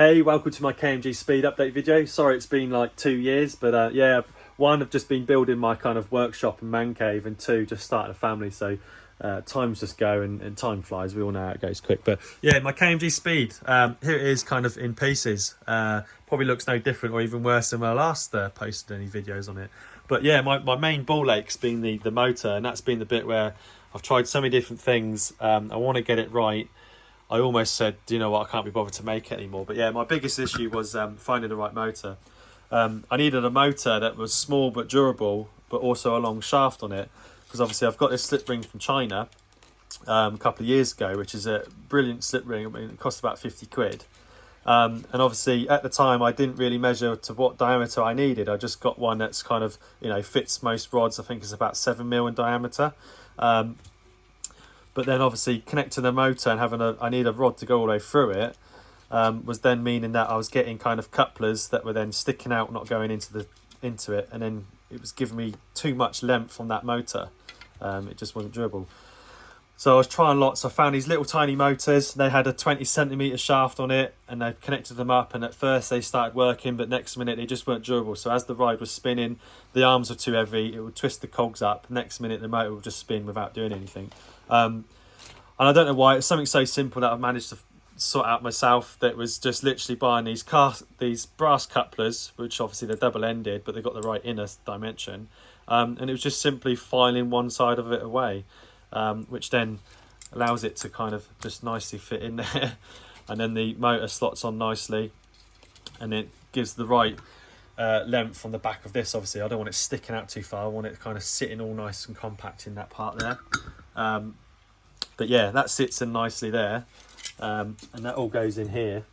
Hey, welcome to my KMG speed update video. Sorry it's been like 2 years, but yeah, one, I've just been building my kind of workshop and man cave, and two, just starting a family, so times just go and time flies. We all know how it goes quick. But yeah, my KMG speed, here it is kind of in pieces. Probably looks no different or even worse than when I last posted any videos on it. But yeah, my main ball ache's been the motor, and that's been the bit where I've tried so many different things. I want to get it right. I almost said, do you know what, I can't be bothered to make it anymore. But yeah, my biggest issue was finding the right motor. I needed a motor that was small but durable, but also a long shaft on it. Because obviously I've got this slip ring from China a couple of years ago, which is a brilliant slip ring. I mean, it cost about 50 quid. And obviously at the time I didn't really measure to what diameter I needed. I just got one that's kind of, you know, fits most rods. I think it's about 7mm in diameter. But then obviously connecting the motor and having I need a rod to go all the way through it, was then meaning that I was getting kind of couplers that were then sticking out, not going into it, and then it was giving me too much length on that motor. It just wasn't durable. So I was trying lots. I found these little tiny motors. They had a 20cm shaft on it, and I connected them up, and at first they started working, but next minute they just weren't durable. So as the ride was spinning, the arms were too heavy, it would twist the cogs up. Next minute the motor would just spin without doing anything. And I don't know why. It's something so simple that I've managed to sort out myself, that was just literally buying these brass couplers, which obviously they're double-ended, but they've got the right inner dimension. And it was just simply filing one side of it away, which then allows it to kind of just nicely fit in there. And then the motor slots on nicely, and it gives the right length on the back of this. Obviously I don't want it sticking out too far. I want it kind of sitting all nice and compact in that part there. But yeah, that sits in nicely there, and that all goes in here.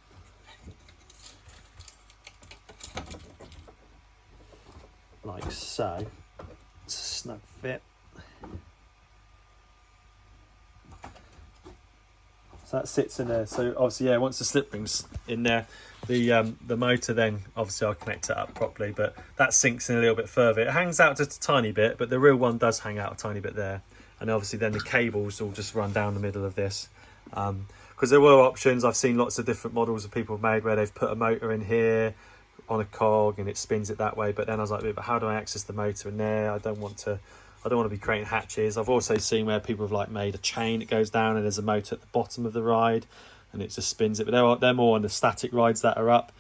Like so. It's a snug fit. So that sits in there. So obviously, yeah, once the slip ring's in there, the motor then, obviously I'll connect it up properly, but that sinks in a little bit further. It hangs out just a tiny bit, but the real one does hang out a tiny bit there. And obviously then the cables will just run down the middle of this. Because there were options. I've seen lots of different models that people have made where they've put a motor in here on a cog and it spins it that way. But then I was like, but how do I access the motor in there? I don't want to be creating hatches. I've also seen where people have like made a chain that goes down and there's a motor at the bottom of the ride and it just spins it. But they're more on the static rides that are up.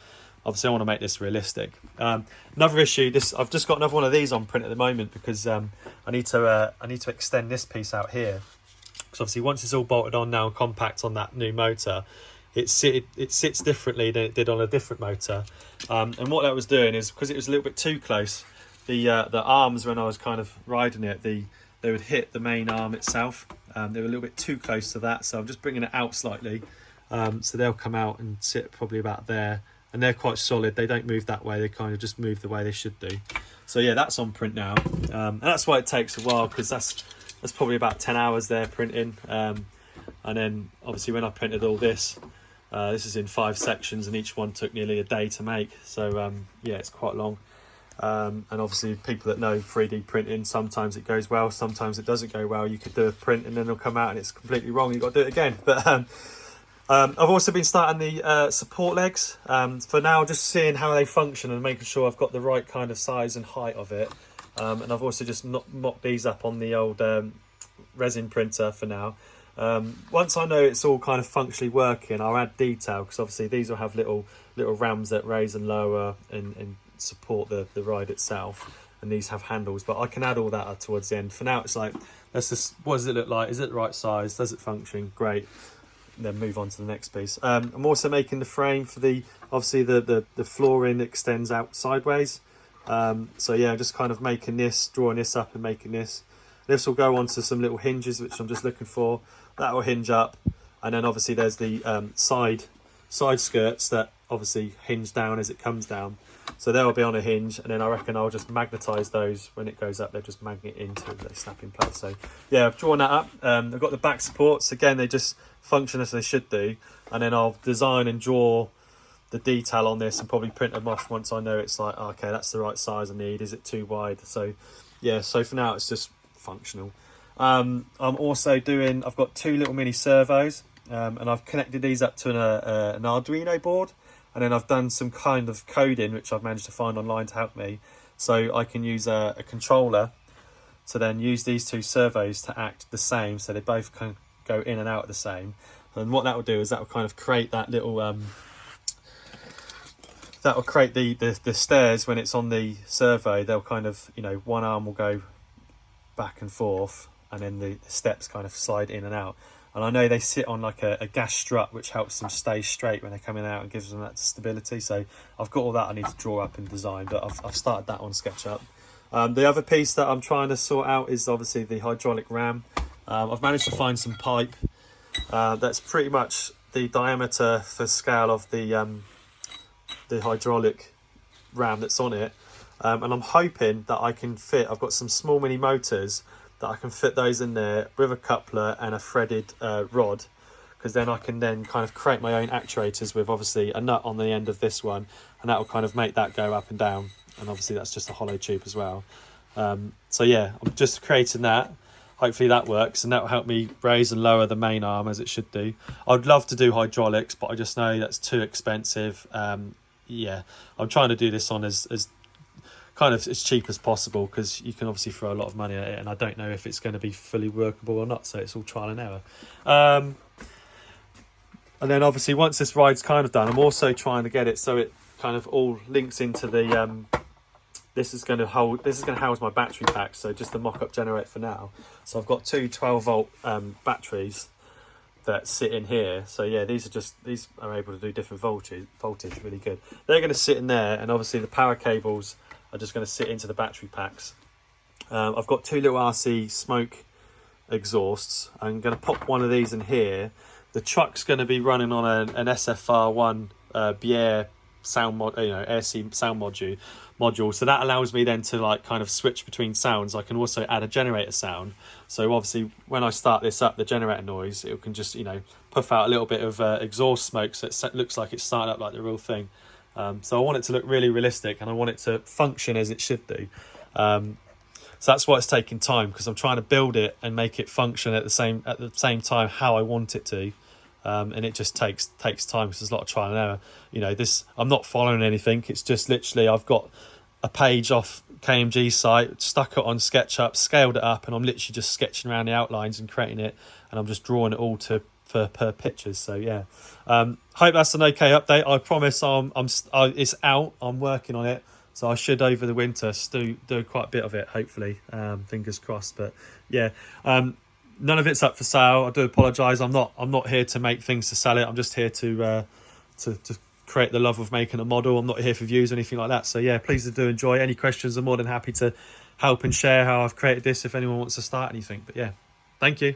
Obviously I want to make this realistic. Another issue, I've just got another one of these on print at the moment, because I need to extend this piece out here. Because obviously once it's all bolted on now and compact on that new motor, it sits differently than it did on a different motor. And what that was doing is, because it was a little bit too close, the arms, when I was kind of riding it, they would hit the main arm itself. They were a little bit too close to that, so I'm just bringing it out slightly. So they'll come out and sit probably about there. And they're quite solid. They don't move that way. They kind of just move the way they should do. So yeah, that's on print now. And that's why it takes a while, because that's probably about 10 hours there printing. And then obviously when I printed all this, this is in 5 sections and each one took nearly a day to make. So yeah, it's quite long. And obviously people that know 3D printing, sometimes it goes well, sometimes it doesn't go well. You could do a print and then it'll come out and it's completely wrong. You've got to do it again. But I've also been starting the support legs. For now, just seeing how they function and making sure I've got the right kind of size and height of it. And I've also just mocked these up on the old resin printer for now. Once I know it's all kind of functionally working, I'll add detail, because obviously these will have little rams that raise and lower and support the ride itself. And these have handles, but I can add all that towards the end. For now, it's like, let's just, what does it look like? Is it the right size? Does it function? Great. Then move on to the next piece. I'm also making the frame for obviously the flooring extends out sideways. So yeah, just kind of making this, drawing this up and making this. This will go onto some little hinges, which I'm just looking for. That will hinge up. And then obviously there's the side skirts that obviously hinge down as it comes down. So they'll be on a hinge, and then I reckon I'll just magnetise those when it goes up. They'll just magnet into it, they snap in place. So yeah, I've drawn that up. I've got the back supports. Again, they just function as they should do. And then I'll design and draw the detail on this and probably print them off once I know it's like, okay, that's the right size I need. Is it too wide? So yeah, so for now it's just functional. I'm also I've got 2 little mini servos, and I've connected these up to an Arduino board. and then I've done some kind of coding which I've managed to find online to help me, so I can use a controller to then use these two servos to act the same, so they both can go in and out at the same. And what that will do is that will kind of create that little that will create the stairs when it's on the servo. They'll kind of, you know, one arm will go back and forth, and then the steps kind of slide in and out. And I know they sit on like a gas strut, which helps them stay straight when they're coming out and gives them that stability. So I've got all that I need to draw up and design, but I've started that on SketchUp. The other piece that I'm trying to sort out is obviously the hydraulic ram. I've managed to find some pipe that's pretty much the diameter for scale of the hydraulic ram that's on it, and I'm hoping that I can fit, I've got some small mini motors that I can fit those in there with a coupler and a threaded rod, because then I can then kind of create my own actuators with obviously a nut on the end of this one, and that will kind of make that go up and down, and obviously that's just a hollow tube as well. So yeah, I'm just creating that. Hopefully that works, and that will help me raise and lower the main arm as it should do. I'd love to do hydraulics, but I just know that's too expensive. Yeah, I'm trying to do this on as kind of as cheap as possible, because you can obviously throw a lot of money at it, and I don't know if it's going to be fully workable or not, so it's all trial and error. And then obviously once this ride's kind of done, I'm also trying to get it so it kind of all links into the this is going to house my battery pack, so just the mock-up generator for now. So I've got two 12-volt batteries that sit in here. So yeah, these are able to do different voltage, really good. They're going to sit in there, and obviously the power cables are just going to sit into the battery packs. I've got two little RC smoke exhausts. I'm going to pop one of these in here. The truck's going to be running on an SFR1 Bier sound AirC sound module, so that allows me then to like kind of switch between sounds. I can also add a generator sound, so obviously when I start this up, the generator noise, it can just, you know, puff out a little bit of exhaust smoke, so it looks like it's starting up like the real thing. So I want it to look really realistic, and I want it to function as it should do. So that's why it's taking time, because I'm trying to build it and make it function at the same time how I want it to. And it just takes time, because there's a lot of trial and error. You know, I'm not following anything. It's just literally I've got a page off KMG site, stuck it on SketchUp, scaled it up, and I'm literally just sketching around the outlines and creating it, and I'm just drawing it all per pictures. So yeah, hope that's an okay update. I promise it's out. I'm working on it, so I should over the winter do quite a bit of it, hopefully. Fingers crossed. But yeah. None of it's up for sale. I do apologise. I'm not here to make things to sell it. I'm just here to create the love of making a model. I'm not here for views or anything like that. So yeah, please do enjoy. Any questions, I'm more than happy to help and share how I've created this if anyone wants to start anything. But yeah, thank you.